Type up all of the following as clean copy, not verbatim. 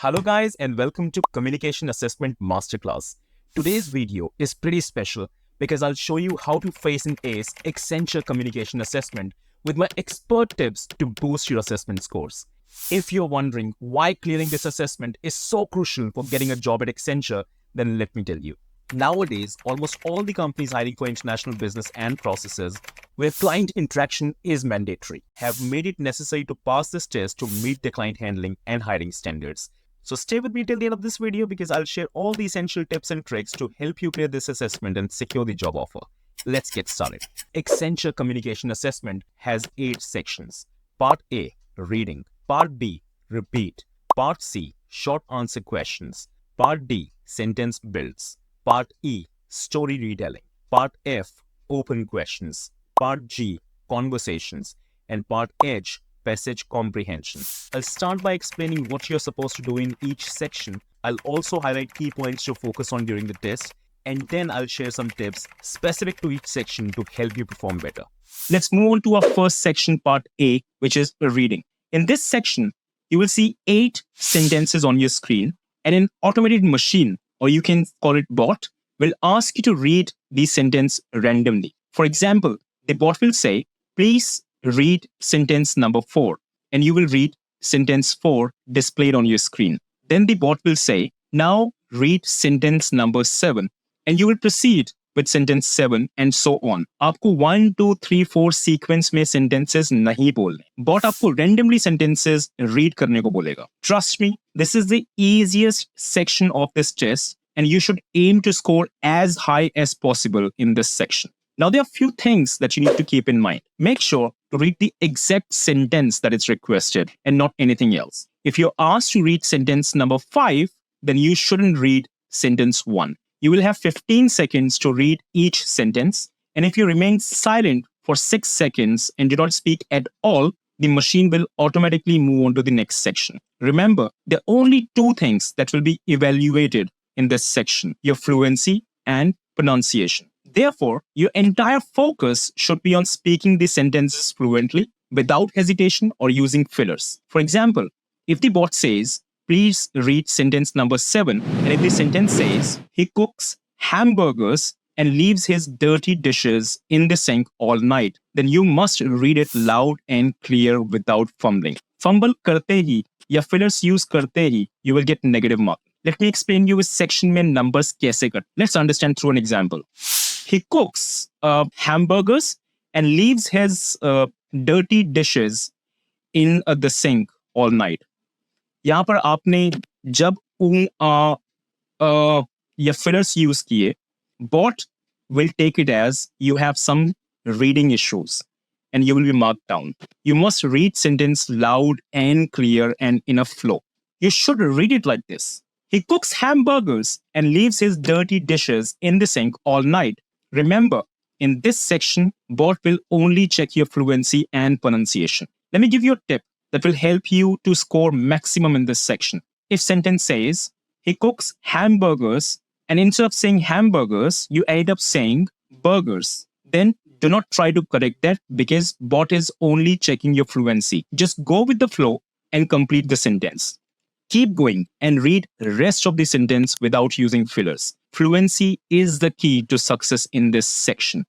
Hello guys and welcome to Communication Assessment Masterclass. Today's video is pretty special because I'll show you how to face and ace Accenture Communication Assessment with my expert tips to boost your assessment scores. If you're wondering why clearing this assessment is so crucial for getting a job at Accenture, then let me tell you. Nowadays, almost all the companies hiring for international business and processes where client interaction is mandatory have made it necessary to pass this test to meet the client handling and hiring standards. So stay with me till the end of this video because I'll share all the essential tips and tricks to help you clear this assessment and secure the job offer. Let's get started. Accenture Communication Assessment has 8 sections. Part A, reading. Part B, repeat. Part C, short answer questions. Part D, sentence builds. Part E, story retelling. Part F, open questions. Part G, conversations. And Part H, passage comprehension. I'll start by explaining what you're supposed to do in each section. I'll also highlight key points to focus on during the test, and then I'll share some tips specific to each section to help you perform better. Let's move on to our first section, part A, which is reading. In this section, you will see 8 sentences on your screen, and an automated machine, or you can call it bot, will ask you to read the sentence randomly. For example, the bot will say, please read sentence number 4, and you will read sentence 4 displayed on your screen. Then the bot will say, now read sentence number 7, and you will proceed with sentence 7 and so on. आपको 1, 2, 3, 4 sequence में sentences नहीं बोलने. Bot आपको randomly sentences read करने को बोलेगा. Trust me, this is the easiest section of this test, and you should aim to score as high as possible in this section. Now, there are a few things that you need to keep in mind. Make sure to read the exact sentence that is requested and not anything else. If you're asked to read sentence number 5, then you shouldn't read sentence 1. You will have 15 seconds to read each sentence. And if you remain silent for 6 seconds and do not speak at all, the machine will automatically move on to the next section. Remember, there are only 2 things that will be evaluated in this section: your fluency and pronunciation. Therefore, your entire focus should be on speaking the sentences fluently, without hesitation or using fillers. For example, if the bot says, please read sentence number 7, and if the sentence says, he cooks hamburgers and leaves his dirty dishes in the sink all night, then you must read it loud and clear without fumbling. Fumble karte hi ya fillers use karte hi, you will get negative mark. Let me explain you इस section में numbers कैसे cut. Let's understand through an example. He cooks hamburgers and leaves his dirty dishes in the sink all night. यहाँ पर आपने जब या fillers use किए, bot will take it as you have some reading issues and you will be marked down. You must read sentence loud and clear and in a flow. You should read it like this. He cooks hamburgers and leaves his dirty dishes in the sink all night. Remember, in this section, bot will only check your fluency and pronunciation. Let me give you a tip that will help you to score maximum in this section. If sentence says, he cooks hamburgers, and instead of saying hamburgers, you end up saying burgers, then do not try to correct that because bot is only checking your fluency. Just go with the flow and complete the sentence. Keep going and read the rest of the sentence without using fillers. Fluency is the key to success in this section.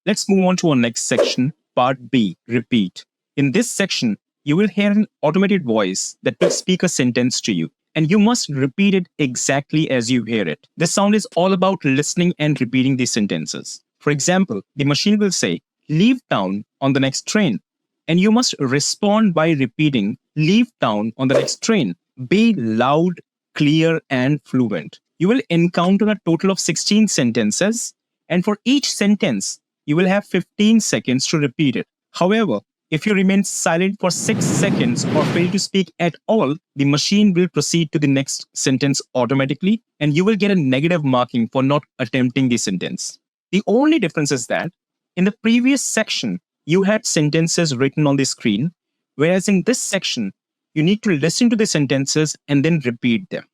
Let's move on to our next section, part B, repeat. In this section, you will hear an automated voice that will speak a sentence to you, and you must repeat it exactly as you hear it. This sound is all about listening and repeating the sentences. For example, the machine will say, leave town on the next train, and you must respond by repeating, leave town on the next train. Be loud, clear, and fluent. You will encounter a total of 16 sentences, and for each sentence, you will have 15 seconds to repeat it. However, if you remain silent for 6 seconds or fail to speak at all, the machine will proceed to the next sentence automatically, and you will get a negative marking for not attempting the sentence. The only difference is that in the previous section, you had sentences written on the screen, whereas in this section, you need to listen to the sentences and then repeat them.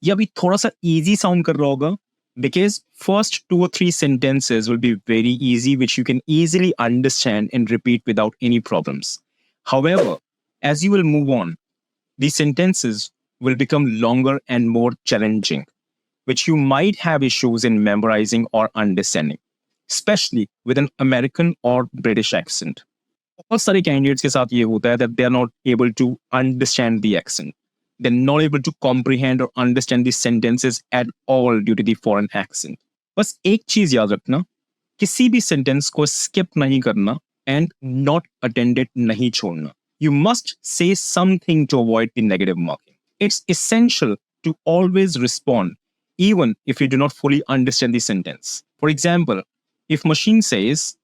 ये अभी थोड़ा सा easy sound कर रहा होगा because first 2 or 3 sentences will be very easy, which you can easily understand and repeat without any problems. However, as you will move on, the sentences will become longer and more challenging, which you might have issues in memorizing or understanding, especially with an American or British accent. बहुत सारे candidates के साथ ये होता है that they are not able to understand the accent. They're not able to comprehend or understand the sentences at all due to the foreign accent. बस एक चीज याद रखना, किसी भी सेंटेंस को स्किप नहीं करना एंड नॉट अटेंडेड नहीं छोड़ना. You must say something to avoid the negative marking. It's essential to always respond, even if you do not fully understand the sentence. For example, if machine says,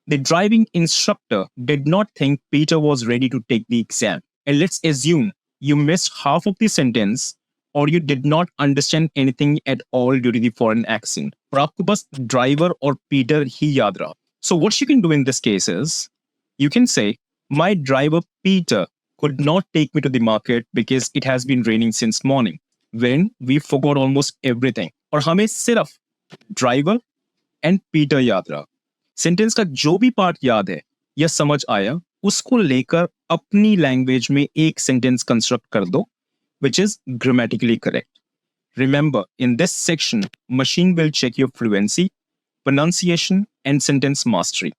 the driving instructor did not think Peter was ready to take the exam. And let's assume you missed half of the sentence or you did not understand anything at all due to the foreign accent. और आपको बस driver और Peter ही याद रहा. So what you can do in this case is, you can say, my driver Peter could not take me to the market because it has been raining since morning. When we forgot almost everything. और हमें सिर्फ driver and Peter याद रहा. Sentence का जो भी part याद है या समझ आया, उसको लेकर अपनी लैंग्वेज में एक सेंटेंस कंस्ट्रक्ट कर दो, which is grammatically correct. Remember, in this section, machine will check your fluency, pronunciation, and sentence mastery.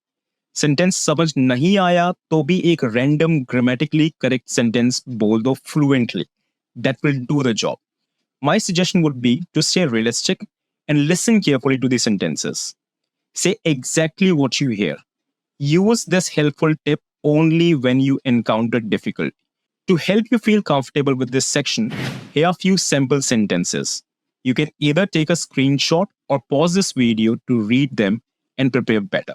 Sentence समझ नहीं आया तो भी एक रैंडम ग्रामेटिकली करेक्ट सेंटेंस बोल दो fluently. That will do the job. My suggestion would be to stay realistic and listen carefully to the sentences. Say exactly what you hear. Use this helpful tip only when you encounter difficulty. To help you feel comfortable with this section, here are a few sample sentences. You can either take a screenshot or pause this video to read them and prepare better.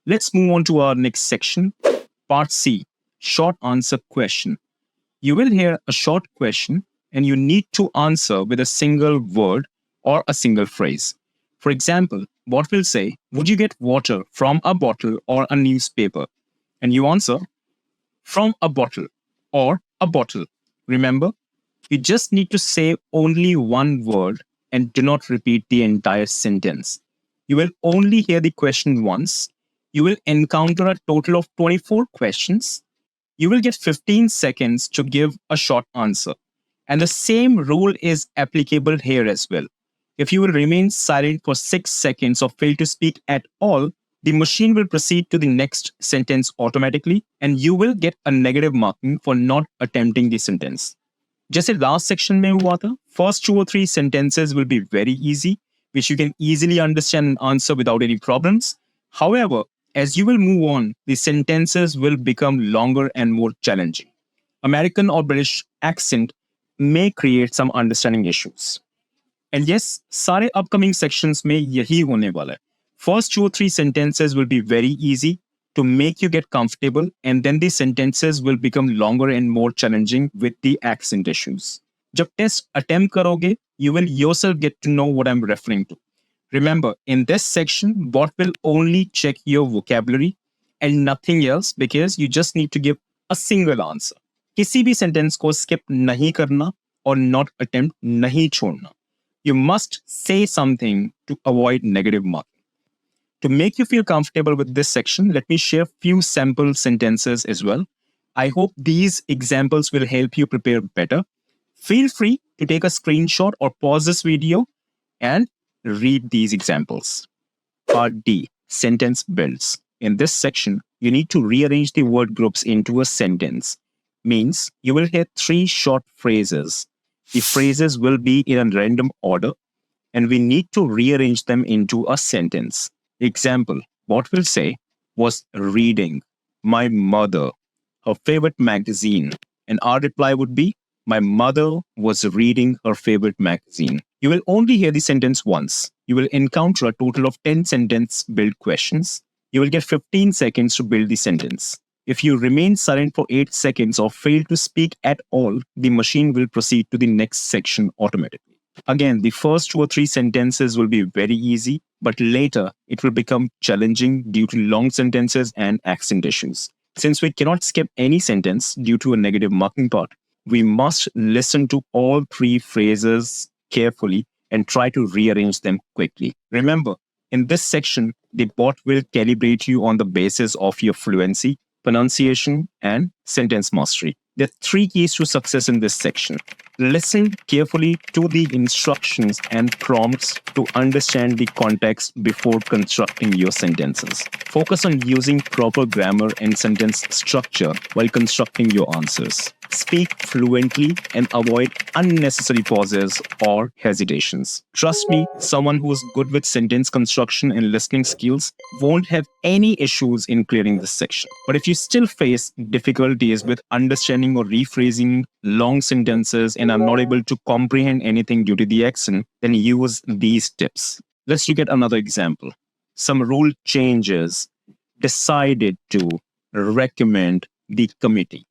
Let's move on to our next section, Part C, Short Answer Question. You will hear a short question and you need to answer with a single word or a single phrase. For example, what will say, would you get water from a bottle or a newspaper? And you answer, from a bottle or a bottle. Remember, you just need to say only one word and do not repeat the entire sentence. You will only hear the question once. You will encounter a total of 24 questions. You will get 15 seconds to give a short answer. And the same rule is applicable here as well. If you will remain silent for 6 seconds or fail to speak at all, the machine will proceed to the next sentence automatically and you will get a negative marking for not attempting the sentence. जैसे last section में हुआ था, first 2 or 3 sentences will be very easy, which you can easily understand and answer without any problems. However, as you will move on, the sentences will become longer and more challenging. American or British accent may create some understanding issues. And yes, सारे upcoming sections में यही होने वाला है. First 2 or 3 sentences will be very easy to make you get comfortable, and then the sentences will become longer and more challenging with the accent issues. जब test attempt करोगे, you will yourself get to know what I'm referring to. Remember, in this section, bot will only check your vocabulary and nothing else because you just need to give a single answer. किसी भी sentence को skip नहीं करना और not attempt नहीं छोड़ना. You must say something to avoid negative marking. To make you feel comfortable with this section, let me share a few sample sentences as well. I hope these examples will help you prepare better. Feel free to take a screenshot or pause this video and read these examples. Part D, Sentence Builds. In this section, you need to rearrange the word groups into a sentence. Means you will hear 3 short phrases. The phrases will be in a random order and we need to rearrange them into a sentence. Example, what will say was reading my mother, her favorite magazine. And our reply would be, my mother was reading her favorite magazine. You will only hear the sentence once. You will encounter a total of 10 sentence build questions. You will get 15 seconds to build the sentence. If you remain silent for 8 seconds or fail to speak at all, the machine will proceed to the next section automatically. Again, the first 2 or 3 sentences will be very easy, but later it will become challenging due to long sentences and accent issues. Since we cannot skip any sentence due to a negative marking part, we must listen to all 3 phrases carefully and try to rearrange them quickly. Remember, in this section, the bot will calibrate you on the basis of your fluency, pronunciation, and sentence mastery. There are three keys to success in this section. Listen carefully to the instructions and prompts to understand the context before constructing your sentences. Focus on using proper grammar and sentence structure while constructing your answers. Speak fluently and avoid unnecessary pauses or hesitations. Trust me, someone who is good with sentence construction and listening skills won't have any issues in clearing this section. But if you still face difficulties with understanding or rephrasing long sentences and are not able to comprehend anything due to the accent, then use these tips. Let's look at another example. Some rule changes decided to recommend the committee,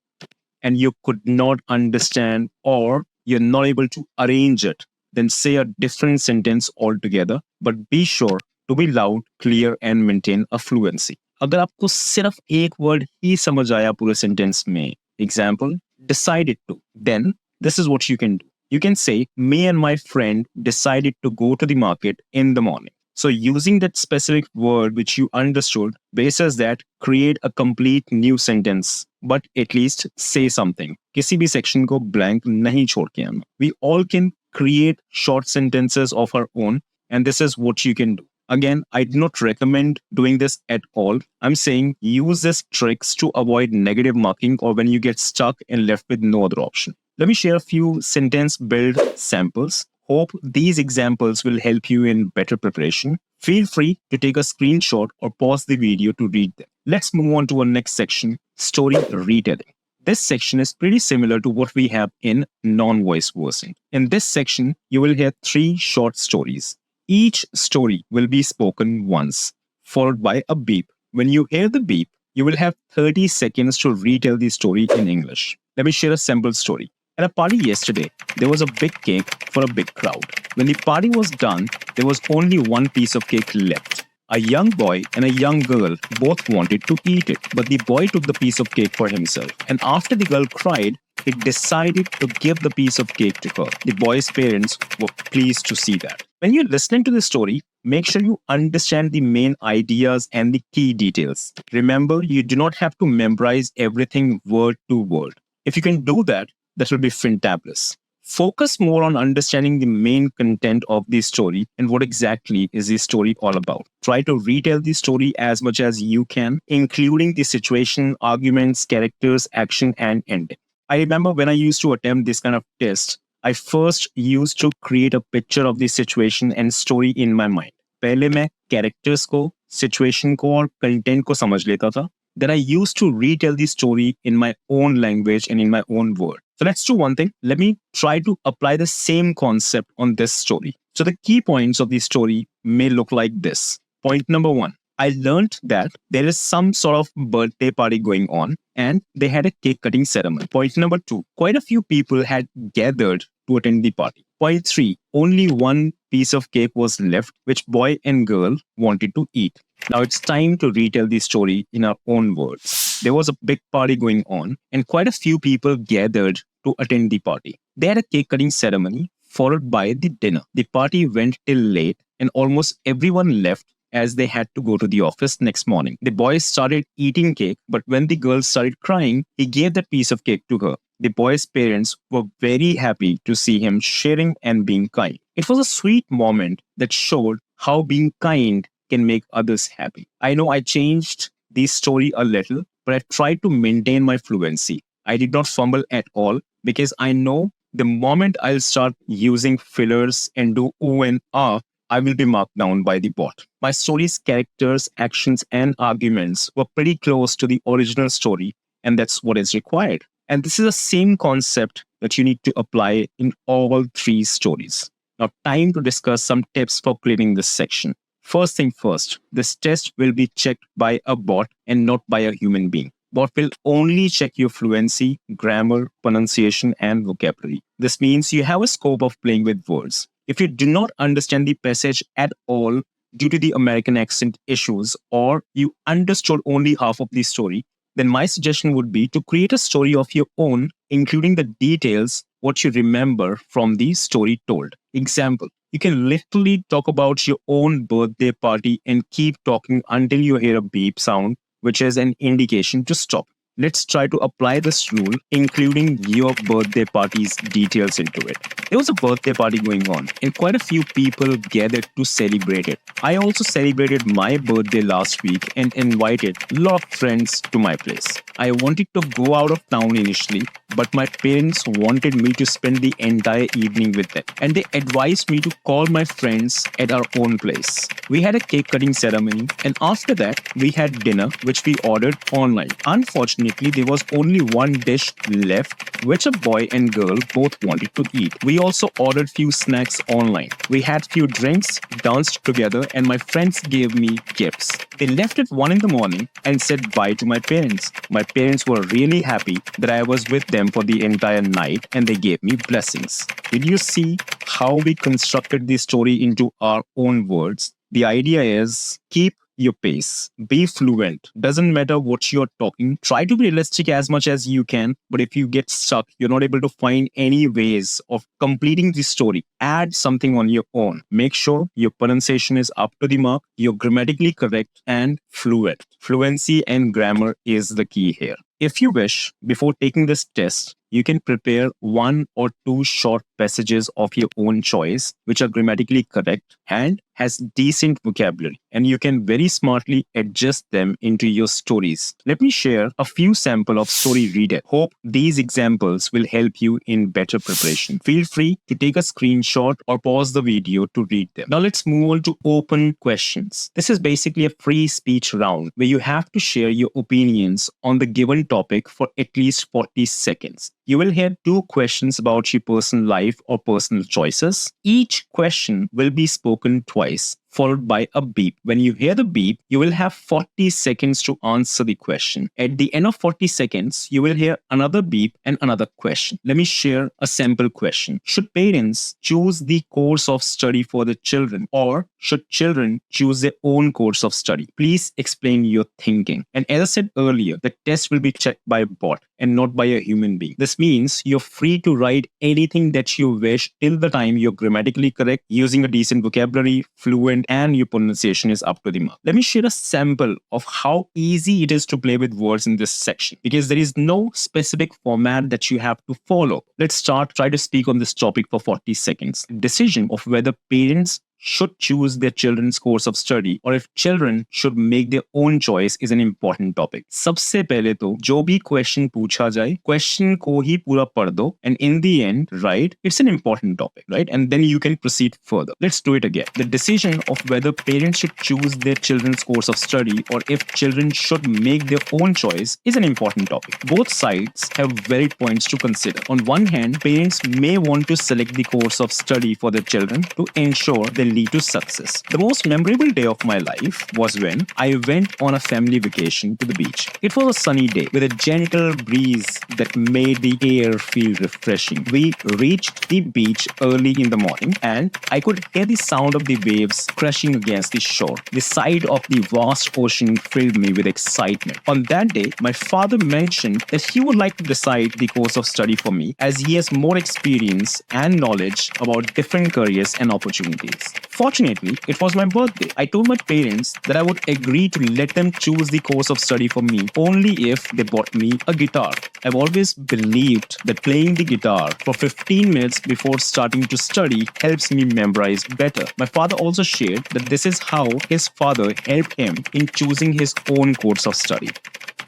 and you could not understand or you're not able to arrange it, then say a different sentence altogether, but be sure to be loud, clear and maintain a fluency. अगर आपको सिर्फ एक word ही समझ आया पूरे sentence में, example, decided to, then this is what you can do. You can say, me and my friend decided to go to the market in the morning. So using that specific word which you understood, basis that, create a complete new sentence, but at least say something. किसी भी section को blank नहीं छोड़ के आना. We all can create short sentences of our own, and this is what you can do. Again, I do not recommend doing this at all. I'm saying use these tricks to avoid negative marking or when you get stuck and left with no other option. Let me share a few sentence build samples. Hope these examples will help you in better preparation. Feel free to take a screenshot or pause the video to read them. Let's move on to our next section, story retelling. This section is pretty similar to what we have in non-voice versing. In this section, you will hear 3 short stories. Each story will be spoken once, followed by a beep. When you hear the beep, you will have 30 seconds to retell the story in English. Let me share a sample story. At a party yesterday, there was a big cake for a big crowd. When the party was done, there was only one piece of cake left. A young boy and a young girl both wanted to eat it, but the boy took the piece of cake for himself. And after the girl cried, he decided to give the piece of cake to her. The boy's parents were pleased to see that. When you're listening to the story, make sure you understand the main ideas and the key details. Remember, you do not have to memorize everything word to word. If you can do that, that will be fantabulous. Focus more on understanding the main content of the story and what exactly is the story all about. Try to retell the story as much as you can, including the situation, arguments, characters, action, and ending. I remember when I used to attempt this kind of test, I first used to create a picture of the situation and story in my mind. पहले मैं characters को, situation को और content को समझ लेता था. Then I used to retell the story in my own language and in my own word. So let's do one thing. Let me try to apply the same concept on this story. So the key points of the story may look like this. Point number 1. I learned that there is some sort of birthday party going on and they had a cake cutting ceremony. Point number 2. Quite a few people had gathered to attend the party. Point 3. Only one piece of cake was left, which boy and girl wanted to eat. Now it's time to retell the story in our own words. There was a big party going on and quite a few people gathered to attend the party. They had a cake cutting ceremony followed by the dinner. The party went till late and almost everyone left as they had to go to the office next morning. The boy started eating cake, but when the girl started crying, he gave that piece of cake to her. The boy's parents were very happy to see him sharing and being kind. It was a sweet moment that showed how being kind can make others happy. I know I changed the story a little, but I tried to maintain my fluency. I did not fumble at all because I know the moment I'll start using fillers and do ooh and ah, I will be marked down by the bot. My story's characters, actions, and arguments were pretty close to the original story, and that's what is required. And this is the same concept that you need to apply in all 3 stories. Now, time to discuss some tips for clearing this section. First thing first, this test will be checked by a bot and not by a human being. Bot will only check your fluency, grammar, pronunciation, and vocabulary. This means you have a scope of playing with words. If you do not understand the passage at all due to the American accent issues, or you understood only half of the story, then my suggestion would be to create a story of your own, including the details, what you remember from the story told. Example, you can literally talk about your own birthday party and keep talking until you hear a beep sound, which is an indication to stop. Let's try to apply this rule, including your birthday party's details into it. There was a birthday party going on, and quite a few people gathered to celebrate it. I also celebrated my birthday last week and invited a lot of friends to my place. I wanted to go out of town initially, but my parents wanted me to spend the entire evening with them, and they advised me to call my friends at our own place. We had a cake cutting ceremony, and after that, we had dinner, which we ordered online. Unfortunately, there was only one dish left, which a boy and girl both wanted to eat. We also ordered few snacks online. We had few drinks, danced together, and my friends gave me gifts. They left at 1 in the morning and said bye to my parents. My parents were really happy that I was with them for the entire night, and they gave me blessings. Did you see how we constructed the story into our own words? The idea is keep your pace. Be fluent. Doesn't matter what you're talking. Try to be realistic as much as you can. But if you get stuck, you're not able to find any ways of completing the story, add something on your own. Make sure your pronunciation is up to the mark, you're grammatically correct and fluent. Fluency and grammar is the key here. If you wish, before taking this test, you can prepare 1 or 2 short passages of your own choice, which are grammatically correct and has decent vocabulary, and you can very smartly adjust them into your stories. Let me share a few samples of story reader. Hope these examples will help you in better preparation. Feel free to take a screenshot or pause the video to read them. Now let's move on to open questions. This is basically a free speech round where you have to share your opinions on the given topic for at least 40 seconds. You will hear 2 questions about your personal life or personal choices. Each question will be spoken twice, followed by a beep. When you hear the beep, you will have 40 seconds to answer the question. At the end of 40 seconds, you will hear another beep and another question. Let me share a sample question. Should parents choose the course of study for the children, or should children choose their own course of study? Please explain your thinking. And as I said earlier, the test will be checked by a bot and not by a human being. This means you're free to write anything that you wish till the time you're grammatically correct, using a decent vocabulary, fluent, and your pronunciation is up to the mark. Let me share a sample of how easy it is to play with words in this section, because there is no specific format that you have to follow. Let's try to speak on this topic for 40 seconds. Decision of whether parents should choose their children's course of study or if children should make their own choice is an important topic. सबसे पहले तो जो भी question पूछा जाए, question को ही पूरा पढ़ दो, and in the end, right, it's an important topic, right? And then you can proceed further. Let's do it again. The decision of whether parents should choose their children's course of study or if children should make their own choice is an important topic. Both sides have valid points to consider. On one hand, parents may want to select the course of study for their children to ensure they lead to success. The most memorable day of my life was when I went on a family vacation to the beach. It was a sunny day with a gentle breeze that made the air feel refreshing. We reached the beach early in the morning and I could hear the sound of the waves crashing against the shore. The sight of the vast ocean filled me with excitement. On that day, my father mentioned that he would like to decide the course of study for me as he has more experience and knowledge about different careers and opportunities. Fortunately, it was my birthday. I told my parents that I would agree to let them choose the course of study for me only if they bought me a guitar. I've always believed that playing the guitar for 15 minutes before starting to study helps me memorize better. My father also shared that this is how his father helped him in choosing his own course of study.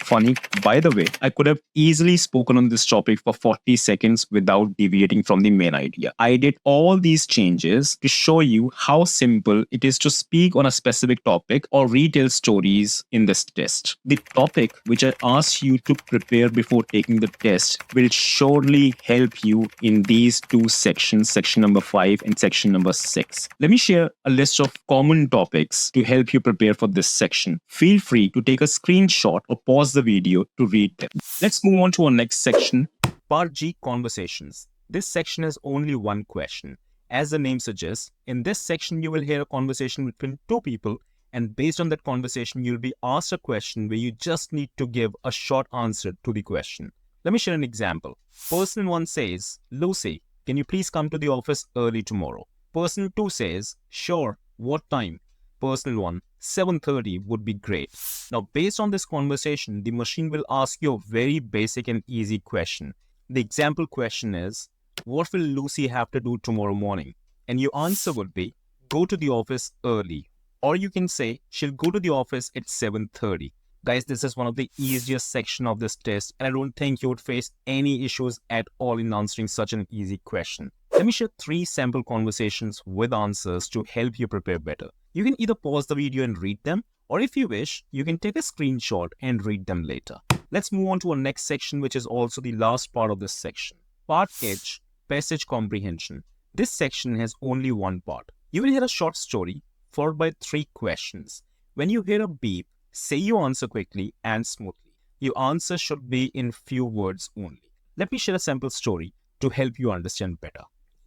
Funny, by the way, I could have easily spoken on this topic for 40 seconds without deviating from the main idea. I did all these changes to show you how simple it is to speak on a specific topic or retell stories in this test. The topic which I asked you to prepare before taking the test will surely help you in these 2 sections, section number 5 and section number 6. Let me share a list of common topics to help you prepare for this section. Feel free to take a screenshot or pause the video to read them. Let's move on to our next section, Part G, Conversations. This section has only one question. As the name suggests, in this section you will hear a conversation between 2 people, and based on that conversation you'll be asked a question where you just need to give a short answer to the question. Let me share an example. Person 1 says, Lucy, can you please come to the office early tomorrow? Person 2 says, sure, what time? personal one, 7:30 would be great. Now, based on this conversation, the machine will ask you a very basic and easy question. The example question is, what will Lucy have to do tomorrow morning? And your answer would be, go to the office early. Or you can say, she'll go to the office at 7:30. Guys, this is one of the easiest section of this test, and I don't think you would face any issues at all in answering such an easy question. Let me share 3 sample conversations with answers to help you prepare better. You can either pause the video and read them, or if you wish, you can take a screenshot and read them later. Let's move on to our next section, which is also the last part of this section. Part H, Passage Comprehension. This section has only one part. You will hear a short story, followed by 3 questions. When you hear a beep, say your answer quickly and smoothly. Your answer should be in few words only. Let me share a sample story to help you understand better.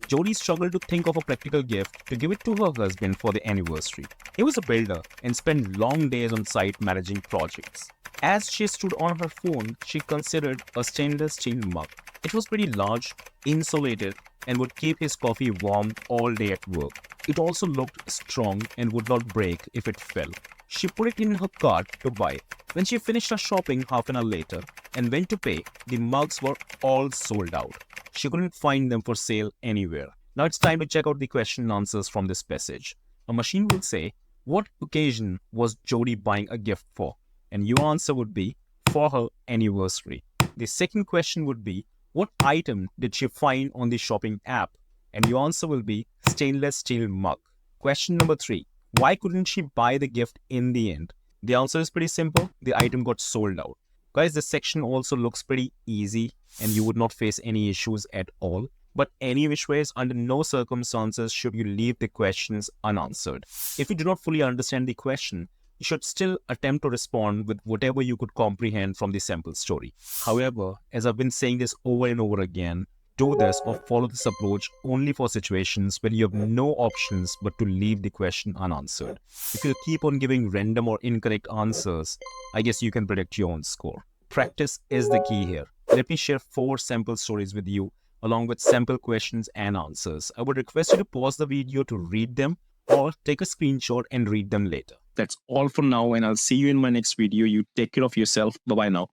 Jody struggled to think of a practical gift to give it to her husband for the anniversary. He was a builder and spent long days on site managing projects. As she stood on her phone, she considered a stainless steel mug. It was pretty large, insulated, and would keep his coffee warm all day at work. It also looked strong and would not break if it fell. She put it in her cart to buy. When she finished her shopping half an hour later and went to pay, the mugs were all sold out. She couldn't find them for sale anywhere. Now it's time to check out the question and answers from this passage. A machine will say, what occasion was Jody buying a gift for? And your answer would be, for her anniversary. The second question would be, what item did she find on the shopping app? And your answer will be, stainless steel mug. Question number 3. Why couldn't she buy the gift in the end? The answer is pretty simple. The item got sold out. Guys, this section also looks pretty easy and you would not face any issues at all. But any which ways, under no circumstances should you leave the questions unanswered. If you do not fully understand the question, you should still attempt to respond with whatever you could comprehend from the sample story. However, as I've been saying this over and over again, do this or follow this approach only for situations where you have no options but to leave the question unanswered. If you keep on giving random or incorrect answers, I guess you can predict your own score. Practice is the key here. Let me share 4 sample stories with you along with sample questions and answers. I would request you to pause the video to read them or take a screenshot and read them later. That's all for now, and I'll see you in my next video. You take care of yourself. Bye-bye now.